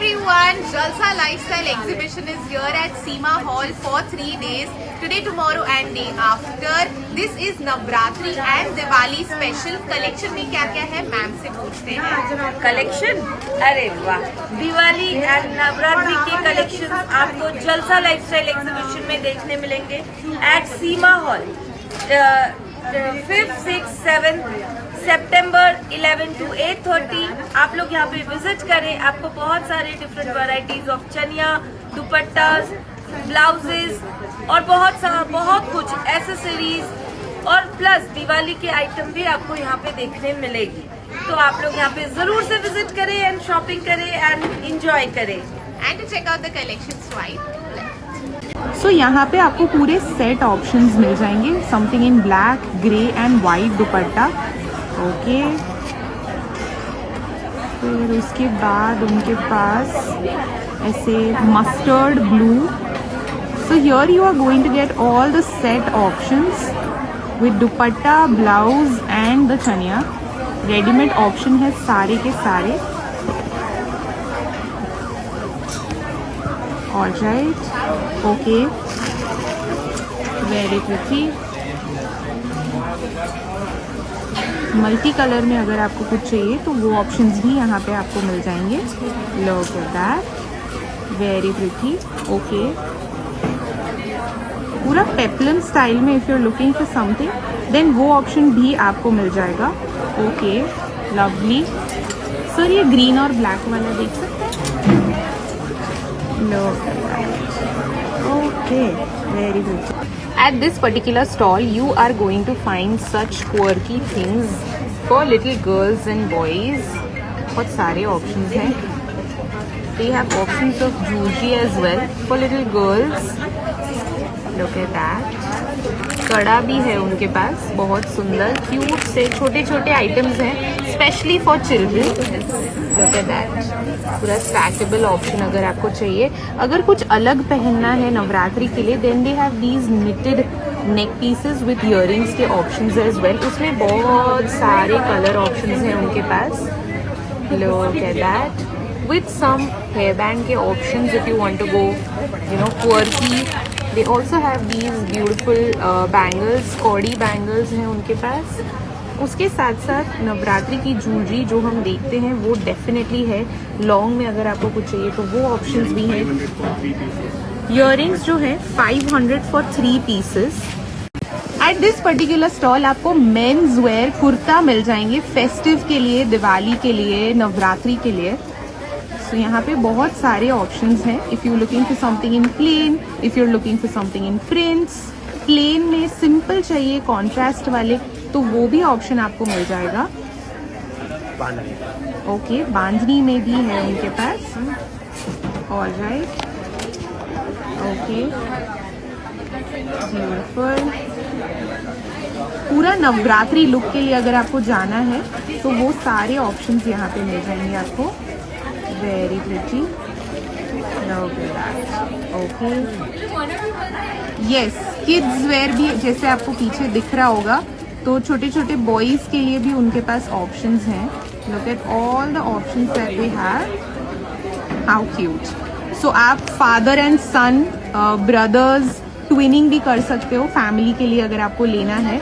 everyone, Jalsa Lifestyle Exhibition is here at Seema Hall for 3 days. Today, tomorrow and day after. This is Navratri and Diwali special. Collection में क्या क्या है ma'am से पूछते हैं. Collection, अरे वाह, दिवाली एंड नवरात्रि के कलेक्शन आपको जलसा लाइफस्टाइल एग्जीबिशन में देखने मिलेंगे at Seema hall 5th, 6th, 7th सितंबर 11 to 8:30. आप लोग यहाँ पे विजिट करें. आपको बहुत सारे different varieties of chaniya, दुपट्टास, blouses और बहुत कुछ एसेसरीज और प्लस दिवाली के आइटम भी आपको यहाँ पे देखने मिलेगी. तो आप लोग यहाँ पे जरूर से विजिट करें एंड शॉपिंग करें एंड एंजॉय करें. And to check out the collection, swipe left. So यहाँ पे आपको पूरे सेट ऑप्शंस मिल जाएंगे. Something in black, grey and white dupatta. Okay, फिर उसके बाद उनके पास ऐसे mustard blue. So here you are going to get all the set options with dupatta, blouse and the chaniya. Readymade option है सारे के सारे. Alright, okay, very pretty. Multi colour में अगर आपको कुछ चाहिए तो वो ऑप्शंस भी यहाँ पे आपको मिल जाएंगे. Look at that, very pretty. Okay, पूरा पेप्लम स्टाइल में if you are looking for something then वो ऑप्शन भी आपको मिल जाएगा. Okay, lovely. सर ये ग्रीन और ब्लैक वाला देख सकते हैं. Look at that. Okay, very good. At this particular stall, you are going to find such quirky things for little girls and boys. बहुत सारे options हैं. They have options of jewelry as well for little girls. Look at that. कड़ा भी है उनके पास, बहुत सुंदर cute से छोटे छोटे आइटम्स हैं specially for children. Look at that. पूरा स्टैकेबल ऑप्शन अगर आपको चाहिए. अगर कुछ अलग पहनना है नवरात्रि के लिए then they have these knitted neck pieces with earrings के ऑप्शंस एज वेल. उसमें बहुत सारे कलर ऑप्शंस हैं उनके पास. Look at that. With some hairband के options if you want to go, quirky. They also have these beautiful bangles, कौड़ी bangles हैं उनके पास. उसके साथ साथ नवरात्रि की ज्वेलरी जो हम देखते हैं वो डेफिनेटली है. लॉन्ग में अगर आपको कुछ चाहिए तो वो ऑप्शंस भी हैं. इयररिंग्स जो है 500 for 3 pieces. Eight this particular stall आपको मेन्स वेयर कुर्ता मिल जाएंगे फेस्टिव के लिए, दिवाली के लिए, नवरात्रि के लिए. तो यहाँ पे बहुत सारे ऑप्शंस हैं. If you looking for something in plain, if you looking for something in prints, plain में सिंपल चाहिए कॉन्ट्रास्ट वाले तो वो भी ऑप्शन आपको मिल जाएगा. ओके, बांधनी में भी है उनके पास. Alright, okay, beautiful. पूरा नवरात्रि लुक के लिए अगर आपको जाना है तो वो सारे ऑप्शंस यहाँ पे मिल जाएंगे आपको. Very pretty. Okay, yes, kids where भी जैसे आपको पीछे दिख रहा होगा तो छोटे छोटे बॉयज़ के लिए भी उनके पास ऑप्शंस हैं. Look at all the options that we have. How cute. So आप father and son, brothers, twinning भी कर सकते हो फैमिली के लिए अगर आपको लेना है.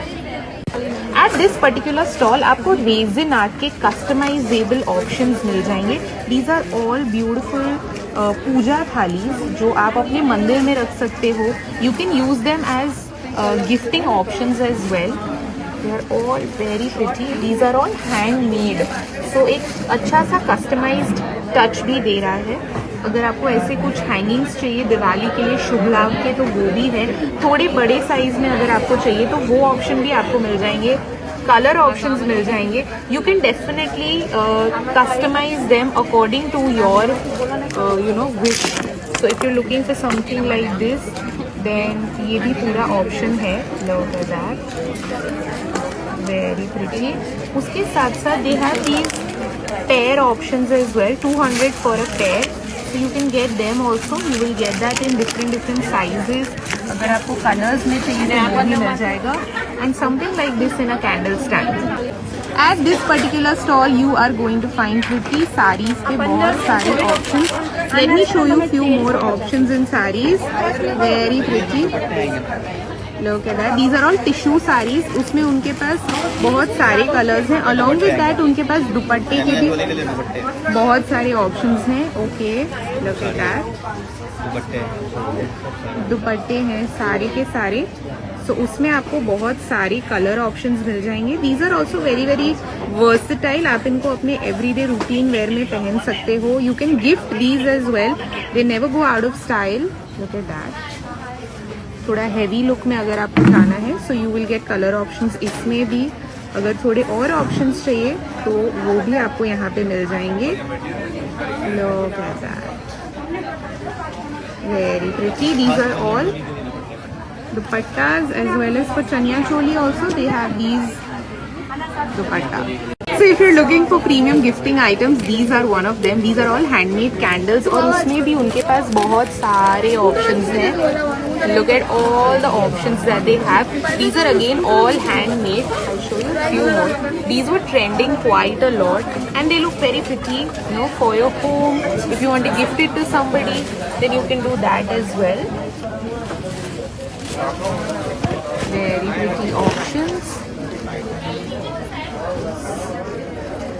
एट दिस पर्टिकुलर स्टॉल आपको रेजिन आर्ट के कस्टमाइजेबल ऑप्शंस मिल जाएंगे. These are all beautiful puja thalis जो आप अपने मंदिर में रख सकते हो. You can use them as gifting options as well. They are all very pretty. These are all handmade. So एक अच्छा सा customized touch भी दे रहा है. अगर आपको ऐसे कुछ हैंगिंग्स चाहिए दिवाली के लिए शुभ लाभ के तो वो भी है. थोड़े बड़े साइज में अगर आपको चाहिए तो वो ऑप्शन भी आपको मिल जाएंगे. कलर ऑप्शंस मिल जाएंगे. You can definitely customise them according to your wish. So if you looking for something like this then ये भी पूरा ऑप्शन है. Look at that, very pretty. उसके साथ साथ they have these pair options as well. 200 for a pair. So you can get them also. You will get that in different sizes. अगर आपको colours में चाहिए तो वो भी मिल जाएगा. And something like this in a candle stand. At this particular stall, you are going to find pretty sarees के बहुत सारे options. Let me show you few more options in sarees. Very pretty. Look at that. These are all tissue sarees. उसमें उनके पास बहुत सारे colours हैं. Along with that उनके पास दुपट्टे के भी बहुत सारे ऑप्शंस हैं. Okay, look at that. दुपट्टे हैं सारे के सारे. So उसमें आपको बहुत सारे कलर ऑप्शंस मिल जाएंगे. These are also very versatile. आप इनको अपने एवरीडे रूटीन वेयर में पहन सकते हो. You can gift these as well. They never go out of style. Look at that. थोड़ा हैवी लुक में अगर आपको जाना है so you will get colour options इसमें भी. अगर थोड़े और ऑप्शंस चाहिए तो वो भी आपको यहाँ पे मिल जाएंगे. Look at that. Very pretty. These are all dupattas as well as for chaniya choli also they have these dupatta. So if you're looking for premium gifting items, these are one of them. These are all handmade candles और उसमें भी उनके पास बहुत सारे options हैं. Look at all the options that they have. These are again all handmade. I'll show you a few more. These were trending quite a lot and they look very pretty, you know, for your home. If you want to gift it to somebody, then you can do that as well. Very pretty options.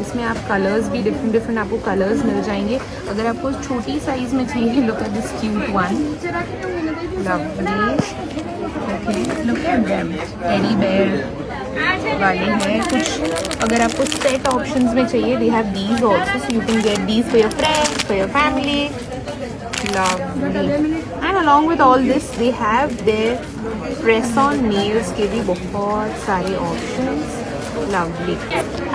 इसमें आप colours भी different आपको colours मिल जाएंगे. अगर आपको छोटी size में चाहिए, look at this cute one. Lovely. Okay, look at them. Teddy bear वाले हैं कुछ. अगर आपको सेट ऑप्शंस में चाहिए, they have these also, so you can get these for your friends, for your family. Lovely. And along with all this they have their press on nails के भी बहुत सारे options. Lovely.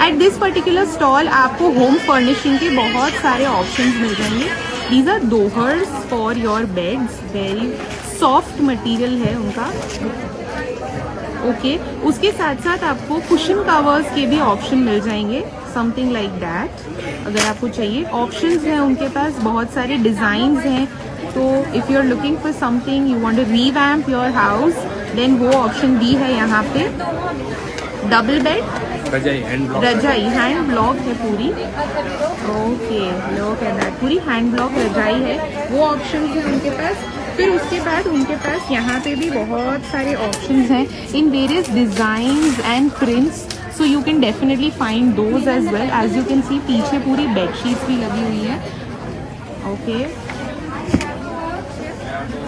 At this particular stall आपको home furnishing के बहुत सारे options मिल जाएंगे. These are dohars for your beds. Very soft material है उनका. ओके, उसके साथ साथ आपको कुशन कवर्स के भी ऑप्शन मिल जाएंगे. समथिंग लाइक दैट अगर आपको चाहिए. ऑप्शंस हैं उनके पास, बहुत सारे डिज़ाइंस हैं. तो if you are looking for something, you want to revamp your house, then वो ऑप्शन भी है यहाँ पे. डबल बेड रजाई हैंड ब्लॉक है पूरी. ओके, लोग है दैट. पूरी हैंड ब्लॉक रजाई है. वो ऑप्शन है उनके पास. फिर उसके बाद उनके पास यहाँ पे भी बहुत सारे ऑप्शंस हैं in various designs and prints. So you can definitely find those as well. As you can see पीछे पूरी बेडशीट्स भी लगी हुई है. Okay,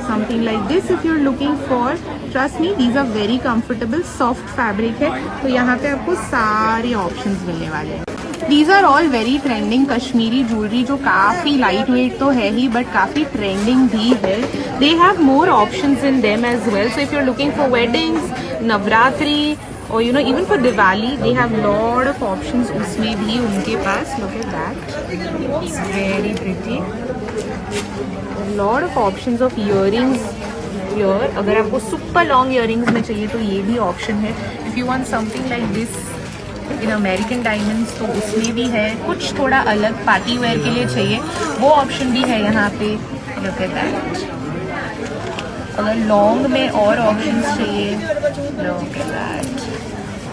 something like this if you're looking for. Trust me, these are very comfortable, soft fabric है. तो यहाँ पे आपको सारे options मिलने वाले हैं. These are all very trending Kashmiri jewellery जो काफ़ी लाइट वेट तो है ही बट काफ़ी ट्रेंडिंग भी है. They have more options in them as well. So if you're looking for weddings, Navratri or you know even for Diwali, they have lot of options उसमें भी उनके पास. Look at that. It's very pretty. Lot of options of earrings here. अगर आपको super long earrings में चाहिए तो ये भी ऑप्शन है. If you want something like this in American diamonds तो उसमें भी है. कुछ थोड़ा अलग पार्टी वेयर के लिए चाहिए वो ऑप्शन भी है यहाँ पे. Look at that. अगर लॉन्ग में और ऑप्शंस चाहिए, look at that.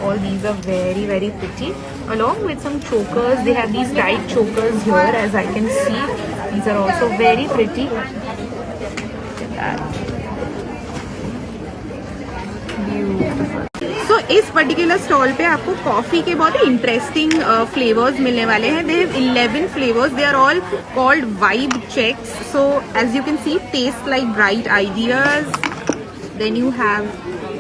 All these are very pretty. Along with some chokers, they have these tight chokers here, as I can see. These are also very pretty. Look at that. Beautiful. So इस particular stall पे आपको coffee के बहुत ही interesting flavours मिलने वाले हैं. They have 11 flavours. They are all called vibe checks. So as you can see, taste like bright ideas. Then you have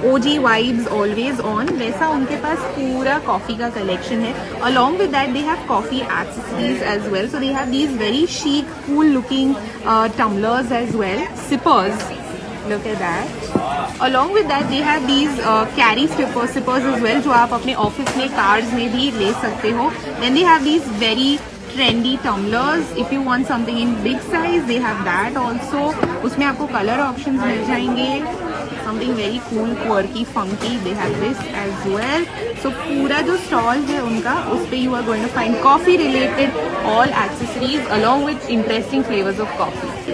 OG vibes always on. वैसा उनके पास पूरा कॉफ़ी का कलेक्शन है. Along with that they have coffee accessories as well. So they have these very chic, cool looking tumblers as well. Sippers. Look at that. Along with that they have these carry sippers as well, जो आप अपने office में, cars में भी ले सकते हो. Then they have these very trendy tumblers. If you want something in big size, they have that also. उसमें आपको कलर ऑप्शंस मिल जाएंगे. something very cool, quirky, funky, they have this as well. So पूरा जो stall है उनका, उस पे you are going to find coffee related all accessories along with interesting flavors of coffee.